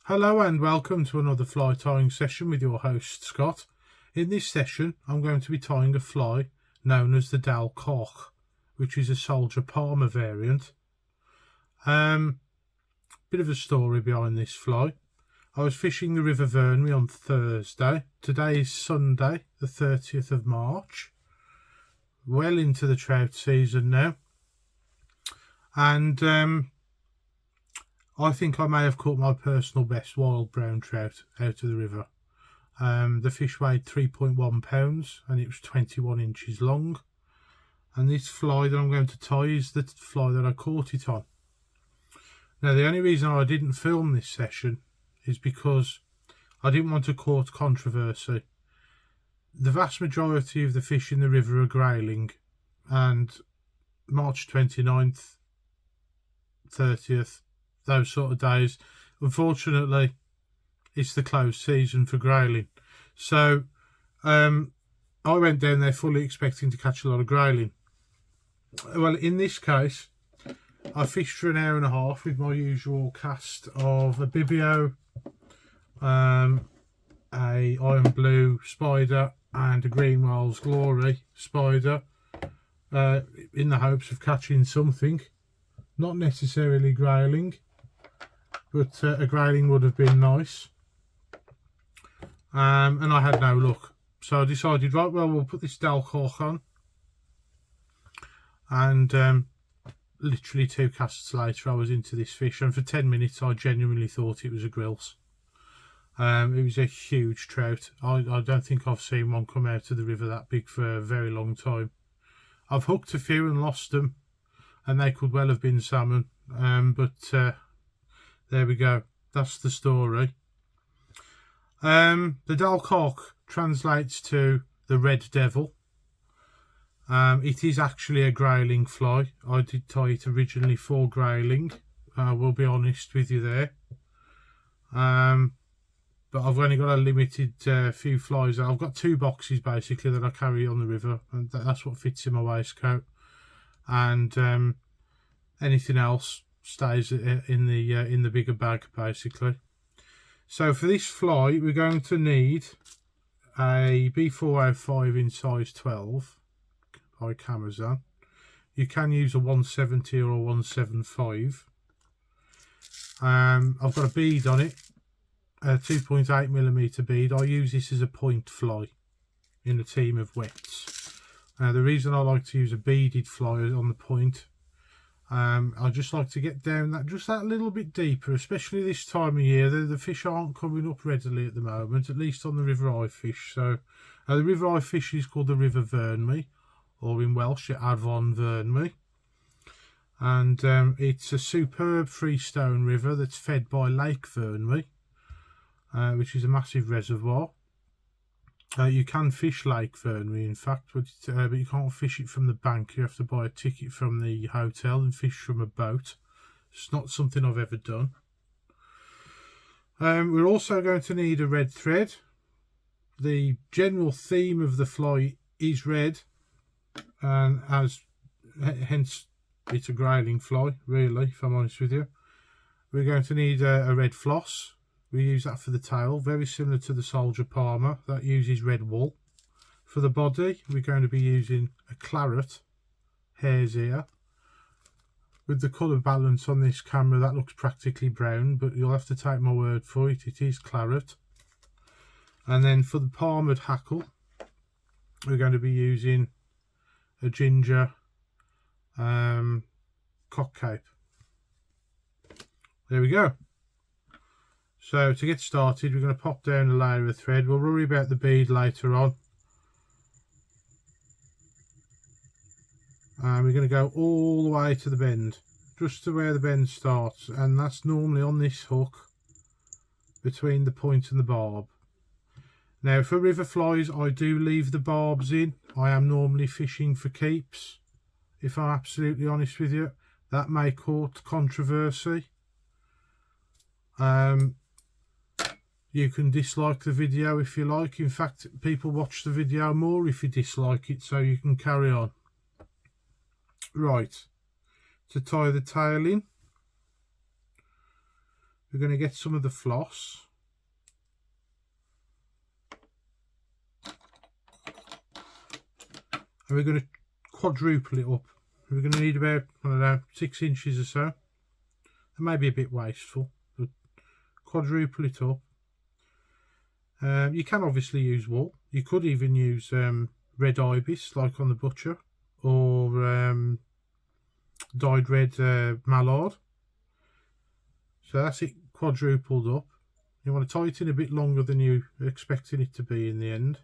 Hello and welcome to another fly tying session with your host Scott. In this session I'm going to be tying a fly known as the Daiwl Coch, which is a soldier palmer variant. Bit of a story behind this fly. I was fishing the River Vyrnwy on Thursday. Today is Sunday the 30th of March. Well into the trout season now. And I think I may have caught my personal best wild brown trout out of the river. The fish weighed 3.1 pounds and it was 21 inches long. And this fly that I'm going to tie is the fly that I caught it on. Now the only reason I didn't film this session is because I didn't want to cause controversy. The vast majority of the fish in the river are grayling, and March 29th, 30th, those sort of days, unfortunately it's the closed season for grayling. So I went down there fully expecting to catch a lot of grayling. Well, in this case I fished for an hour and a half with my usual cast of a Bibio, a iron blue spider and a green whale's glory spider, in the hopes of catching something, not necessarily grayling, but a grayling would have been nice. And I had no luck, so I decided, right, well, we'll put this Daiwl Coch on, and literally 2 casts later I was into this fish, and for 10 minutes I genuinely thought it was a grilse. It was a huge trout. I don't think I've seen one come out of the river that big for a very long time. I've hooked a few and lost them, and they could well have been salmon, but there we go, that's the story. The Daiwl Coch translates to the red devil. It is actually a grayling fly. I did tie it originally for grayling, I will be honest with you there. But I've only got a limited few flies. I've got 2 boxes basically that I carry on the river, and that's what fits in my waistcoat. And anything else stays in the bigger bag basically. So for this fly we're going to need a B405 in size 12 by Camazan. You can use a 170 or a 175. I've got a bead on it, a 2.8mm bead. I use this as a point fly in a team of wets. The reason I like to use a beaded fly on the point, I just like to get down that little bit deeper, especially this time of year. The fish aren't coming up readily at the moment, at least on the river I fish. So the river I fish is called the River Vyrnwy, or in Welsh Afon Vyrnwy, and it's a superb freestone river that's fed by Lake Vyrnwy, which is a massive reservoir. You can fish Lake Vyrnwy in fact, but you can't fish it from the bank. You have to buy a ticket from the hotel and fish from a boat. It's not something I've ever done. We're also going to need a red thread. The general theme of the fly is red, and hence it's a grayling fly, really, if I'm honest with you. We're going to need a red floss. We use that for the tail, very similar to the soldier palmer that uses red wool. For the body we're going to be using a claret hare's ear. With the colour balance on this camera that looks practically brown, but you'll have to take my word for it, it is claret. And then for the palmered hackle we're going to be using a ginger cock cape. There we go. So to get started we're going to pop down a layer of thread. We'll worry about the bead later on. And we're going to go all the way to the bend, just to where the bend starts, and that's normally on this hook between the point and the barb. Now for river flies I do leave the barbs in. I am normally fishing for keeps, if I'm absolutely honest with you. That may cause controversy. You can dislike the video if you like. In fact, people watch the video more if you dislike it, so you can carry on. Right, to tie the tail in, we're going to get some of the floss. And we're going to quadruple it up. We're going to need about, I don't know, 6 inches or so. It may be a bit wasteful, but quadruple it up. You can obviously use wool. You could even use red ibis, like on the butcher, or dyed red mallard. So that's it quadrupled up. You want to tie it in a bit longer than you're expecting it to be in the end.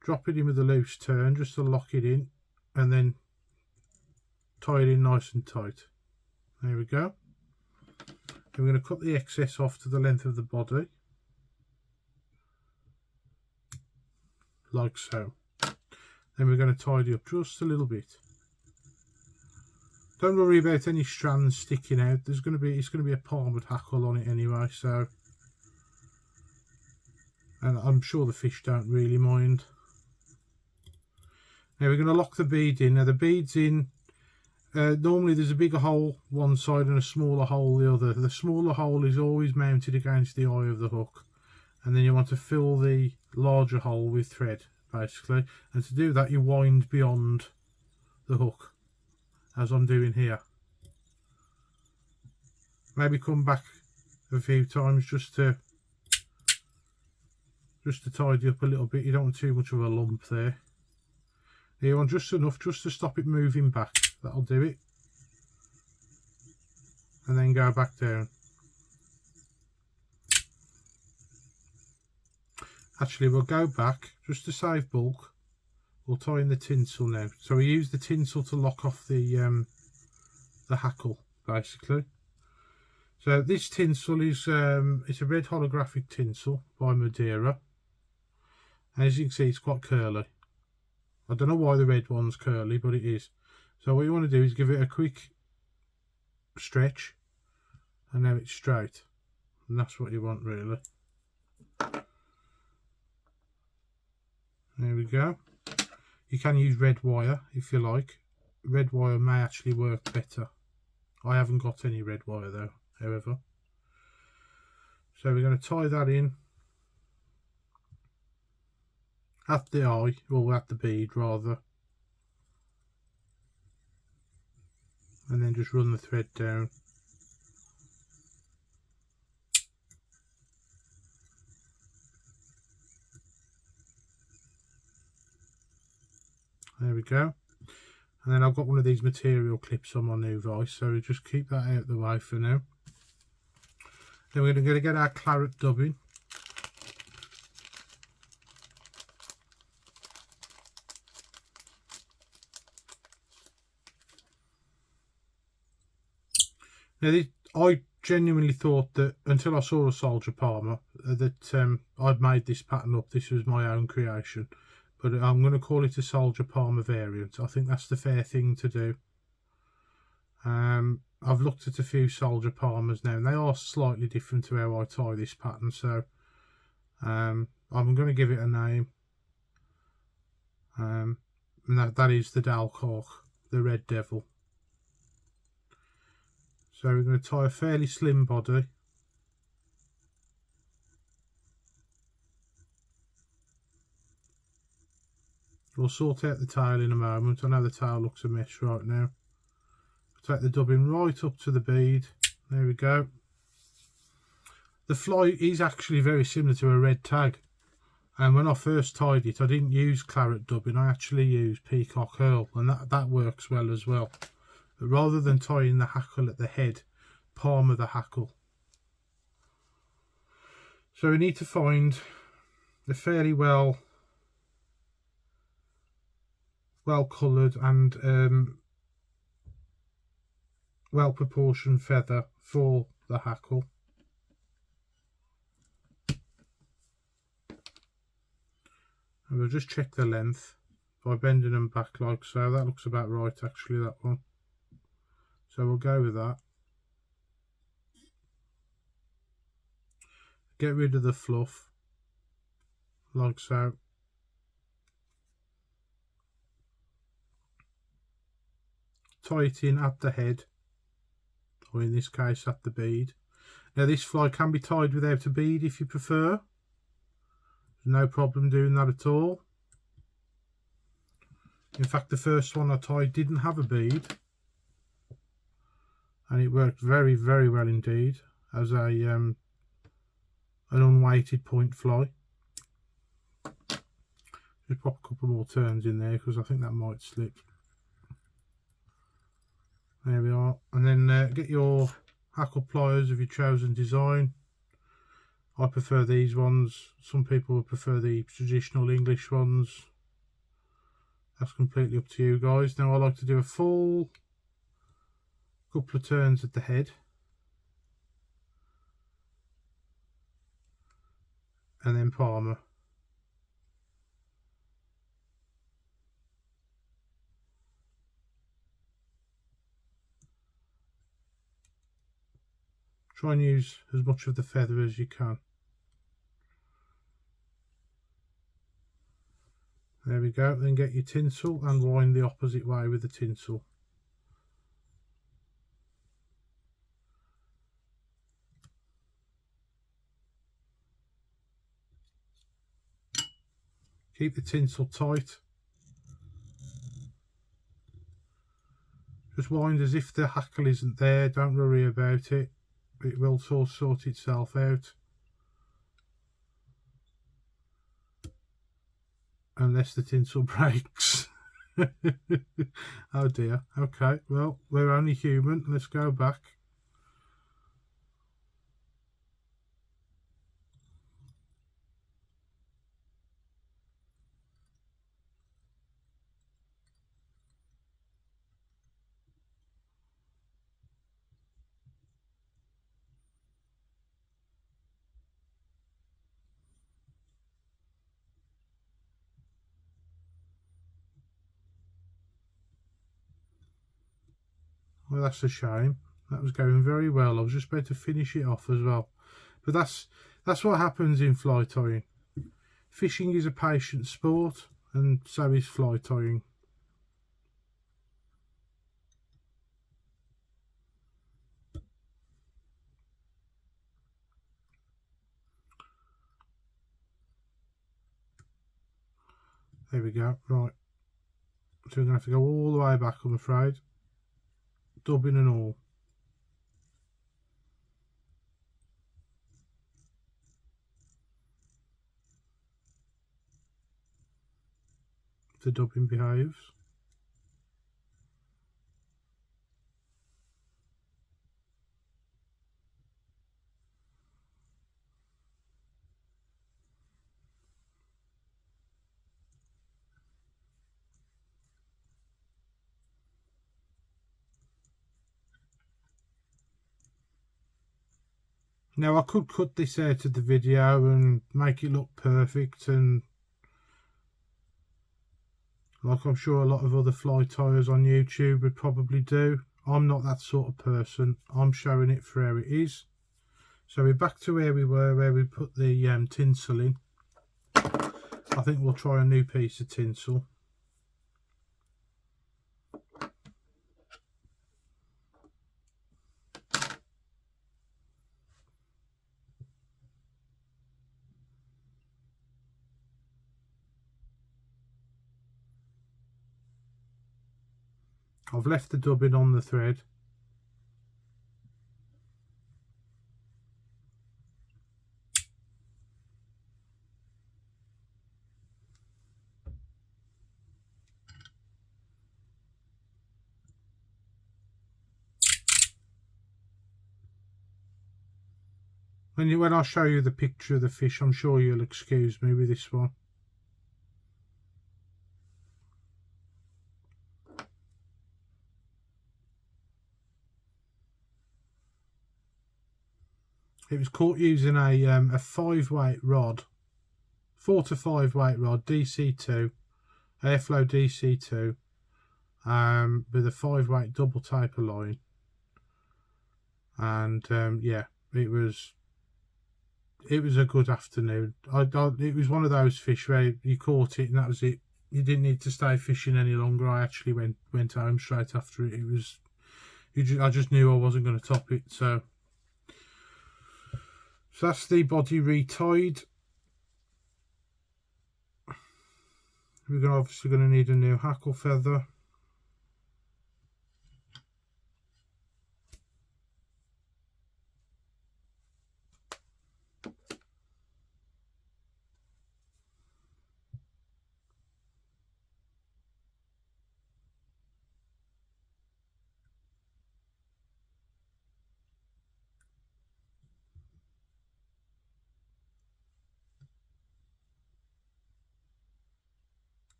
Drop it in with a loose turn just to lock it in, and then tie it in nice and tight. There we go. And we're going to cut the excess off to the length of the body, like so. Then we're going to tidy up just a little bit. Don't worry about any strands sticking out. It's going to be a palmed hackle on it anyway, so, and I'm sure the fish don't really mind. Now we're going to lock the bead in. Now the bead's in. Normally there's a bigger hole one side and a smaller hole the other. The smaller hole is always mounted against the eye of the hook, and then you want to fill the larger hole with thread, basically. And to do that, you wind beyond the hook, as I'm doing here. Maybe come back a few times just to tidy up a little bit. You don't want too much of a lump there. You want just enough just to stop it moving back. That'll do it. And then go back down. Actually, we'll go back just to save bulk. We'll tie in the tinsel now. So we use the tinsel to lock off the hackle, basically. So this tinsel is it's a red holographic tinsel by Madeira. And as you can see, it's quite curly. I don't know why the red one's curly, but it is. So what you want to do is give it a quick stretch, and now it's straight. And that's what you want, really. There we go. You can use red wire if you like. Red wire may actually work better. I haven't got any red wire though, however. So we're going to tie that in at the eye, or at the bead rather, and then just run the thread down. There we go. And then I've got one of these material clips on my new vise, so we just keep that out of the way for now. Then we're going to get our claret dubbing. Now, I genuinely thought that, until I saw a soldier palmer, that I'd made this pattern up. This was my own creation. But I'm going to call it a soldier palmer variant. I think that's the fair thing to do. I've looked at a few soldier palmers now, and they are slightly different to how I tie this pattern. So I'm going to give it a name. And that is the Daiwl Coch, the Red Devil. So we're going to tie a fairly slim body. We'll sort out the tail in a moment. I know the tail looks a mess right now. Take the dubbing right up to the bead. There we go. The fly is actually very similar to a red tag. And when I first tied it, I didn't use claret dubbing. I actually used peacock herl, and that works well as well. But rather than tying the hackle at the head, palmer the hackle. So we need to find a fairly well coloured and well proportioned feather for the hackle. And we'll just check the length by bending them back like so. That looks about right, actually, that one. So we'll go with that. Get rid of the fluff, like so. Tie it in at the head or in this case at the bead. Now this fly can be tied without a bead if you prefer. No problem doing that at all. In fact, the first one I tied didn't have a bead, and it worked very, very well indeed as a an unweighted point fly. Just pop a couple more turns in there because I think that might slip. There we are. And then get your hackle pliers of your chosen design. I prefer these ones. Some people would prefer the traditional English ones. That's completely up to you guys. Now I like to do a full couple of turns at the head. And then palmer. Try and use as much of the feather as you can. There we go. Then get your tinsel and wind the opposite way with the tinsel. Keep the tinsel tight. Just wind as if the hackle isn't there. Don't worry about it. It will sort itself out. Unless the tinsel breaks. Oh dear. Okay, well, we're only human. Let's go back. Well, that's a shame. That was going very well. I was just about to finish it off as well. But that's what happens in fly tying. Fishing is a patient sport, and so is fly tying. There we go. Right. So we're going to have to go all the way back, I'm afraid. Dubbing and all. The dubbing behaves. Now I could cut this out of the video and make it look perfect, and like I'm sure a lot of other fly tyers on YouTube would probably do. I'm not that sort of person. I'm showing it for how it is. So we're back to where we were, where we put the tinsel in. I think we'll try a new piece of tinsel. I've left the dubbing on the thread. When I show you the picture of the fish, I'm sure you'll excuse me with this one. It was caught using a 5-weight rod, 4 to 5 weight rod, DC2, airflow DC2, with a 5-weight double taper line. And yeah, it was a good afternoon. It was one of those fish where you caught it and that was it. You didn't need to stay fishing any longer. I actually went home straight after it. I just knew I wasn't going to top it. So that's the body retied. We're obviously going to need a new hackle feather.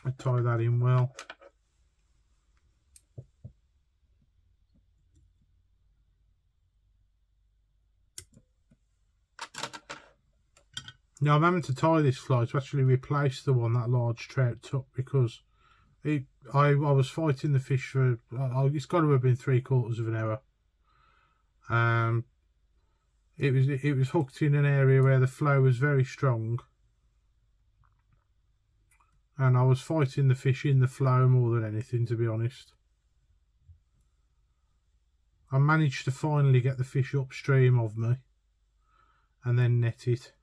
I tie that in well. Now I'm having to tie this fly to actually replace the one that large trout took, because I was fighting the fish for, it's got to have been 3/4 of an hour. It was hooked in an area where the flow was very strong, and I was fighting the fish in the flow more than anything, to be honest. I managed to finally get the fish upstream of me and then net it.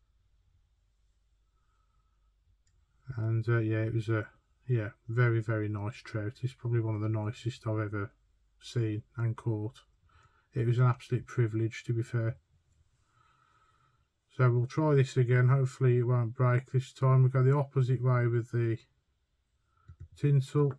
And yeah, it was a very, very nice trout. It's probably one of the nicest I've ever seen and caught. It was an absolute privilege, to be fair. So we'll try this again. Hopefully it won't break this time. We'll go the opposite way with the tinsel.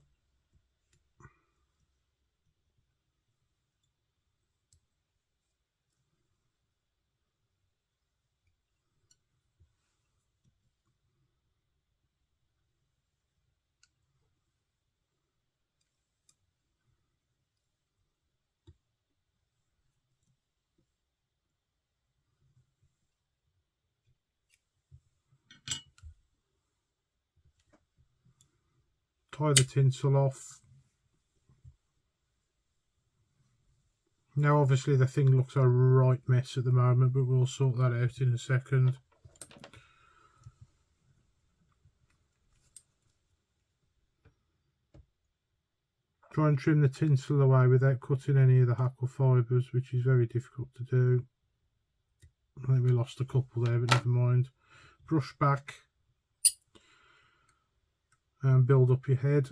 Tie the tinsel off. Now obviously the thing looks a right mess at the moment, but we'll sort that out in a second. Try and trim the tinsel away without cutting any of the hackle fibres, which is very difficult to do. I think we lost a couple there, but never mind. Brush back and build up your head.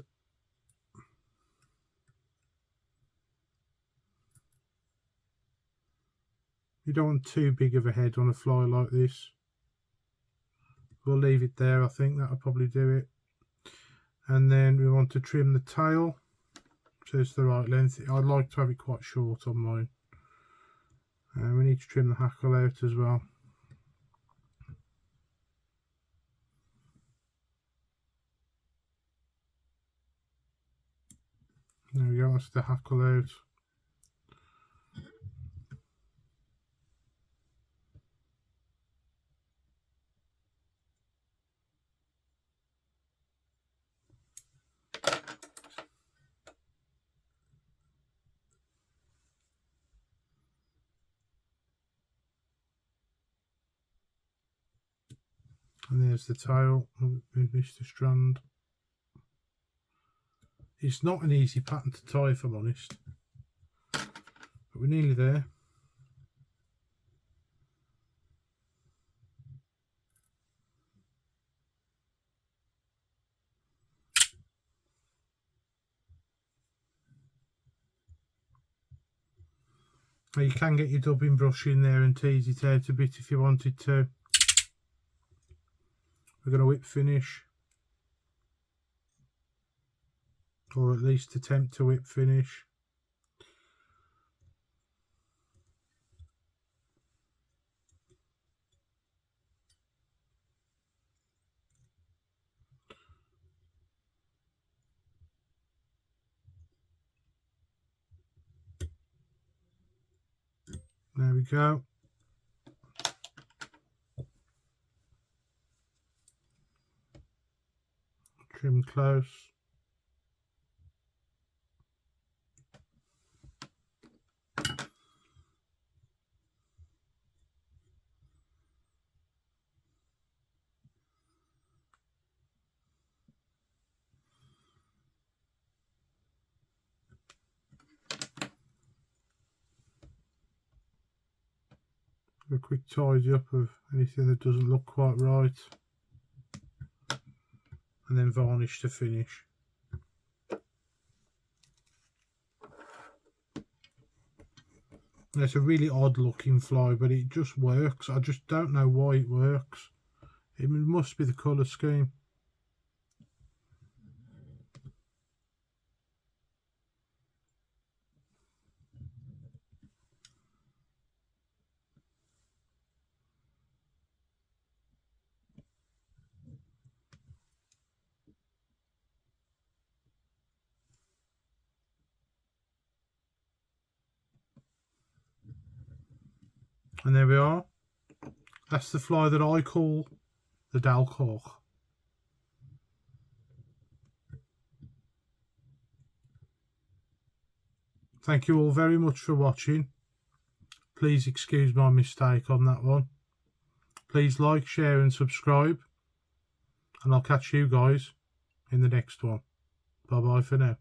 You don't want too big of a head on a fly like this. We'll leave it there. I think that'll probably do it. And then we want to trim the tail so it's the right length. I'd like to have it quite short on mine. And we need to trim the hackle out as well. There we go, that's the hackle out. And there's the tail. We've missed a strand. It's not an easy pattern to tie, if I'm honest, but we're nearly there. Now you can get your dubbing brush in there and tease it out a bit if you wanted to. We're going to whip finish, or at least attempt to whip finish. There we go. Trim close. A quick tidy up of anything that doesn't look quite right, and then varnish to finish. And it's a really odd looking fly, but it just works. I just don't know why it works. It must be the colour scheme. And there we are. That's the fly that I call the Daiwl Coch. Thank you all very much for watching. Please excuse my mistake on that one. Please like, share and subscribe. And I'll catch you guys in the next one. Bye bye for now.